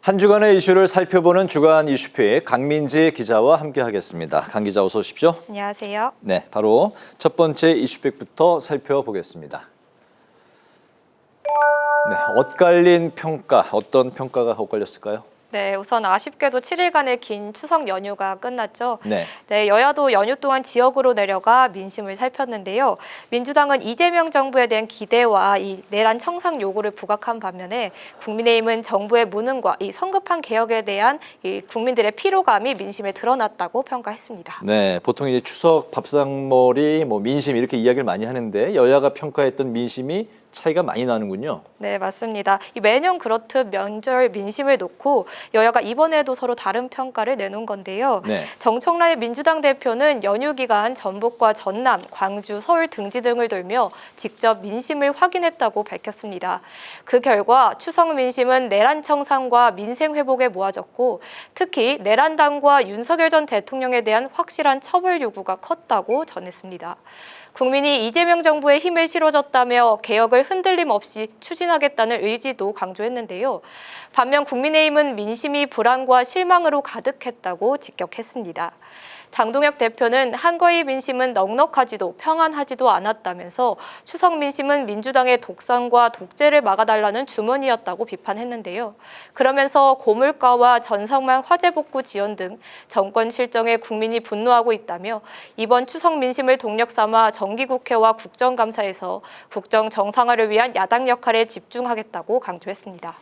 한 주간의 이슈를 살펴보는 주간 이슈픽 강민지 기자와 함께하겠습니다. 강 기자 어서 오십시오. 안녕하세요. 네, 바로 첫 번째 이슈픽부터 살펴보겠습니다. 네, 엇갈린 평가, 어떤 평가가 엇갈렸을까요? 네, 우선 아쉽게도 7일간의 긴 추석 연휴가 끝났죠. 네. 네, 여야도 연휴 동안 지역으로 내려가 민심을 살폈는데요. 민주당은 이재명 정부에 대한 기대와 이 내란 청산 요구를 부각한 반면에 국민의힘은 정부의 무능과 이 성급한 개혁에 대한 이 국민들의 피로감이 민심에 드러났다고 평가했습니다. 네, 보통 이제 추석 밥상머리, 민심 이렇게 이야기를 많이 하는데 여야가 평가했던 민심이 차이가 많이 나는군요. 네, 맞습니다. 매년 그렇듯 명절 민심을 놓고 여야가 이번에도 서로 다른 평가를 내놓은 건데요. 네. 정청래 민주당 대표는 연휴 기간 전북과 전남, 광주, 서울 등지 등을 돌며 직접 민심을 확인했다고 밝혔습니다. 그 결과 추석 민심은 내란 청산과 민생 회복에 모아졌고 특히 내란당과 윤석열 전 대통령에 대한 확실한 처벌 요구가 컸다고 전했습니다. 국민이 이재명 정부의 힘을 실어줬다며 개혁을 흔들림 없이 추진하겠다는 의지도 강조했는데요. 반면 국민의힘은 민심이 불안과 실망으로 가득했다고 직격했습니다. 장동혁 대표는 한거의 민심은 넉넉하지도 평안하지도 않았다면서 추석 민심은 민주당의 독선과 독재를 막아달라는 주문이었다고 비판했는데요. 그러면서 고물가와 전성만 화재 복구 지연 등 정권 실정에 국민이 분노하고 있다며 이번 추석 민심을 동력 삼아 정기국회와 국정감사에서 국정 정상화를 위한 야당 역할에 집중하겠다고 강조했습니다.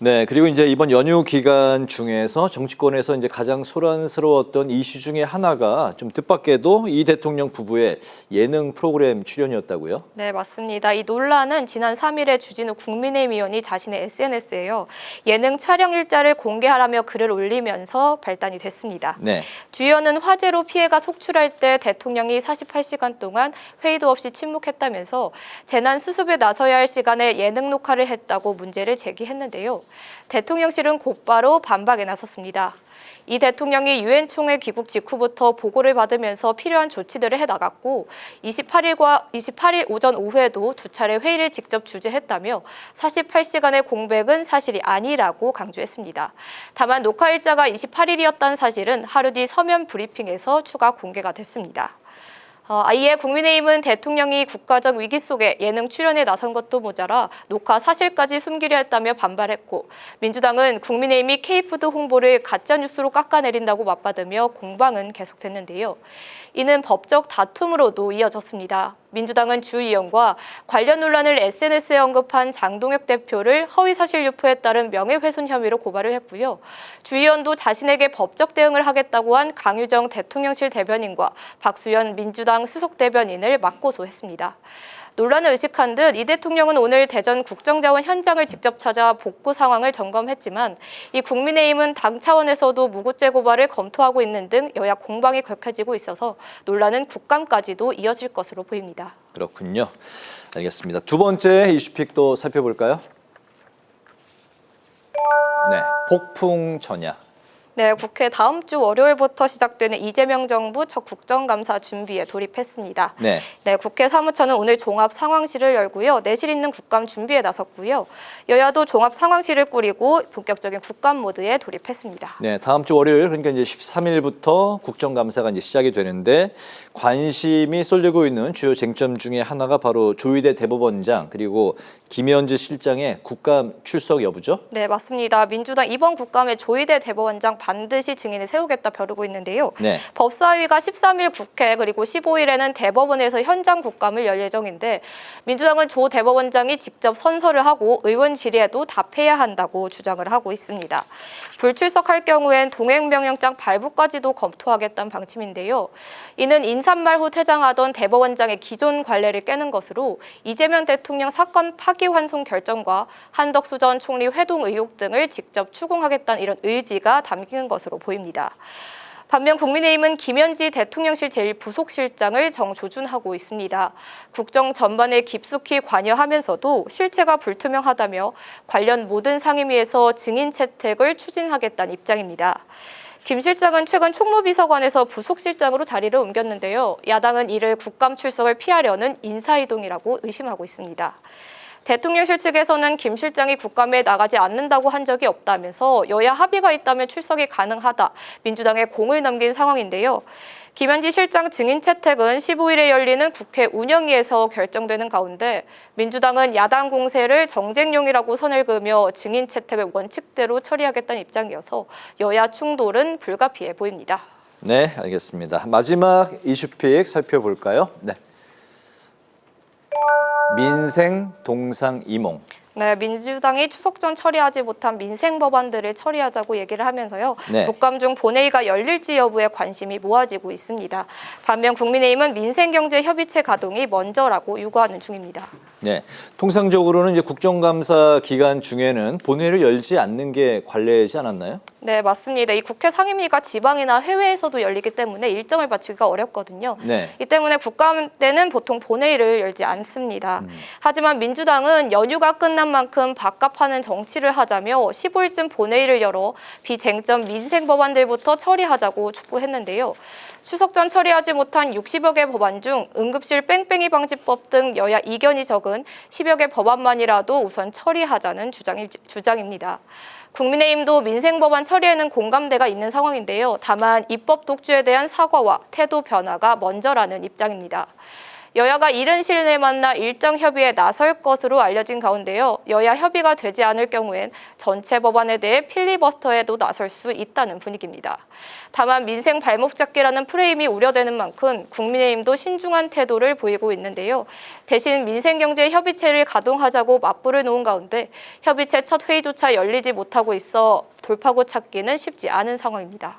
네, 그리고 이제 이번 연휴 기간 중에서 정치권에서 이제 가장 소란스러웠던 이슈 중에 하나가 좀 뜻밖에도 이 대통령 부부의 예능 프로그램 출연이었다고요? 네, 맞습니다. 이 논란은 지난 3일에 주진우 국민의힘 의원이 자신의 SNS에요. 예능 촬영 일자를 공개하라며 글을 올리면서 발단이 됐습니다. 네. 주 의원은 화재로 피해가 속출할 때 대통령이 48시간 동안 회의도 없이 침묵했다면서 재난 수습에 나서야 할 시간에 예능 녹화를 했다고 문제를 제기했는데요. 대통령실은 곧바로 반박에 나섰습니다. 이 대통령이 유엔 총회 귀국 직후부터 보고를 받으면서 필요한 조치들을 해나갔고 28일 오전 오후에도 두 차례 회의를 직접 주재했다며 48시간의 공백은 사실이 아니라고 강조했습니다. 다만 녹화 일자가 28일이었다는 사실은 하루 뒤 서면 브리핑에서 추가 공개가 됐습니다. 이에 국민의힘은 대통령이 국가적 위기 속에 예능 출연에 나선 것도 모자라 녹화 사실까지 숨기려 했다며 반발했고 민주당은 국민의힘이 K푸드 홍보를 가짜뉴스로 깎아내린다고 맞받으며 공방은 계속됐는데요. 이는 법적 다툼으로도 이어졌습니다. 민주당은 주 의원과 관련 논란을 SNS에 언급한 장동혁 대표를 허위사실 유포에 따른 명예훼손 혐의로 고발을 했고요. 주 의원도 자신에게 법적 대응을 하겠다고 한 강유정 대통령실 대변인과 박수현 민주당 수석 대변인을 맞고소했습니다. 논란을 의식한 듯 이 대통령은 오늘 대전 국정자원 현장을 직접 찾아 복구 상황을 점검했지만 이 국민의힘은 당 차원에서도 무고죄 고발을 검토하고 있는 등 여야 공방이 격해지고 있어서 논란은 국감까지도 이어질 것으로 보입니다. 그렇군요. 알겠습니다. 두 번째 이슈픽도 살펴볼까요? 네, 폭풍 전야. 네, 국회 다음 주 월요일부터 시작되는 이재명 정부 첫 국정감사 준비에 돌입했습니다. 네. 국회 사무처는 오늘 종합 상황실을 열고요. 내실 있는 국감 준비에 나섰고요. 여야도 종합 상황실을 꾸리고 본격적인 국감 모드에 돌입했습니다. 네, 다음 주 월요일 그러니까 이제 13일부터 국정감사가 이제 시작이 되는데 관심이 쏠리고 있는 주요 쟁점 중에 하나가 바로 조희대 대법원장 그리고 김현지 실장의 국감 출석 여부죠? 네, 맞습니다. 민주당 이번 국감에 조희대 대법원장 반드시 증인을 세우겠다 벼르고 있는데요. 네. 법사위가 13일 국회 그리고 15일에는 대법원에서 현장 국감을 열 예정인데 민주당은 조 대법원장이 직접 선서를 하고 의원 질의에도 답해야 한다고 주장을 하고 있습니다. 불출석할 경우엔 동행명령장 발부까지도 검토하겠다는 방침인데요. 이는 인사말 후 퇴장하던 대법원장의 기존 관례를 깨는 것으로 이재명 대통령 사건 파기환송 결정과 한덕수 전 총리 회동 의혹 등을 직접 추궁하겠다는 이런 의지가 담긴 것으로 보입니다. 반면 국민의힘은 김현지 대통령실 제1부속실장을 정조준하고 있습니다. 국정 전반에 깊숙이 관여하면서도 실체가 불투명하다며 관련 모든 상임위에서 증인 채택을 추진하겠다는 입장입니다. 김 실장은 최근 총무비서관에서 부속실장으로 자리를 옮겼는데요. 야당은 이를 국감 출석을 피하려는 인사이동이라고 의심하고 있습니다. 대통령실 측에서는 김 실장이 국감에 나가지 않는다고 한 적이 없다면서 여야 합의가 있다면 출석이 가능하다, 민주당에 공을 넘긴 상황인데요. 김현지 실장 증인 채택은 15일에 열리는 국회 운영위에서 결정되는 가운데 민주당은 야당 공세를 정쟁용이라고 선을 그으며 증인 채택을 원칙대로 처리하겠다는 입장이어서 여야 충돌은 불가피해 보입니다. 네, 알겠습니다. 마지막 이슈픽 살펴볼까요? 네. 민생 동상이몽. 네, 민주당이 추석 전 처리하지 못한 민생 법안들을 처리하자고 얘기를 하면서요. 네. 국감 중 본회의가 열릴지 여부에 관심이 모아지고 있습니다. 반면 국민의힘은 민생경제협의체 가동이 먼저라고 요구하는 중입니다. 네, 통상적으로는 이제 국정감사 기간 중에는 본회의를 열지 않는 게 관례지 않았나요? 네, 맞습니다. 이 국회 상임위가 지방이나 해외에서도 열리기 때문에 일정을 맞추기가 어렵거든요. 네. 이 때문에 국감 때는 보통 본회의를 열지 않습니다. 하지만 민주당은 연휴가 끝난 만큼 밥값하는 정치를 하자며 15일쯤 본회의를 열어 비쟁점 민생 법안들부터 처리하자고 촉구했는데요. 추석 전 처리하지 못한 60여 개 법안 중 응급실 뺑뺑이 방지법 등 여야 이견이 적은 10여 개 법안만이라도 우선 처리하자는 주장입니다. 국민의힘도 민생 법안 처리에는 공감대가 있는 상황인데요. 다만 입법 독주에 대한 사과와 태도 변화가 먼저라는 입장입니다. 여야가 이른 시일 내에 만나 일정 협의에 나설 것으로 알려진 가운데요. 여야 협의가 되지 않을 경우엔 전체 법안에 대해 필리버스터에도 나설 수 있다는 분위기입니다. 다만 민생 발목 잡기라는 프레임이 우려되는 만큼 국민의힘도 신중한 태도를 보이고 있는데요. 대신 민생경제협의체를 가동하자고 맞불을 놓은 가운데 협의체 첫 회의조차 열리지 못하고 있어 돌파구 찾기는 쉽지 않은 상황입니다.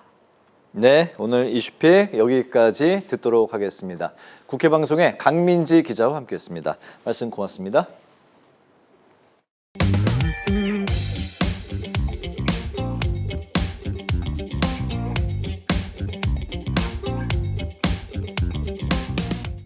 네, 오늘 이슈픽 여기까지 듣도록 하겠습니다. 국회 방송의 강민지 기자와 함께했습니다. 말씀 고맙습니다.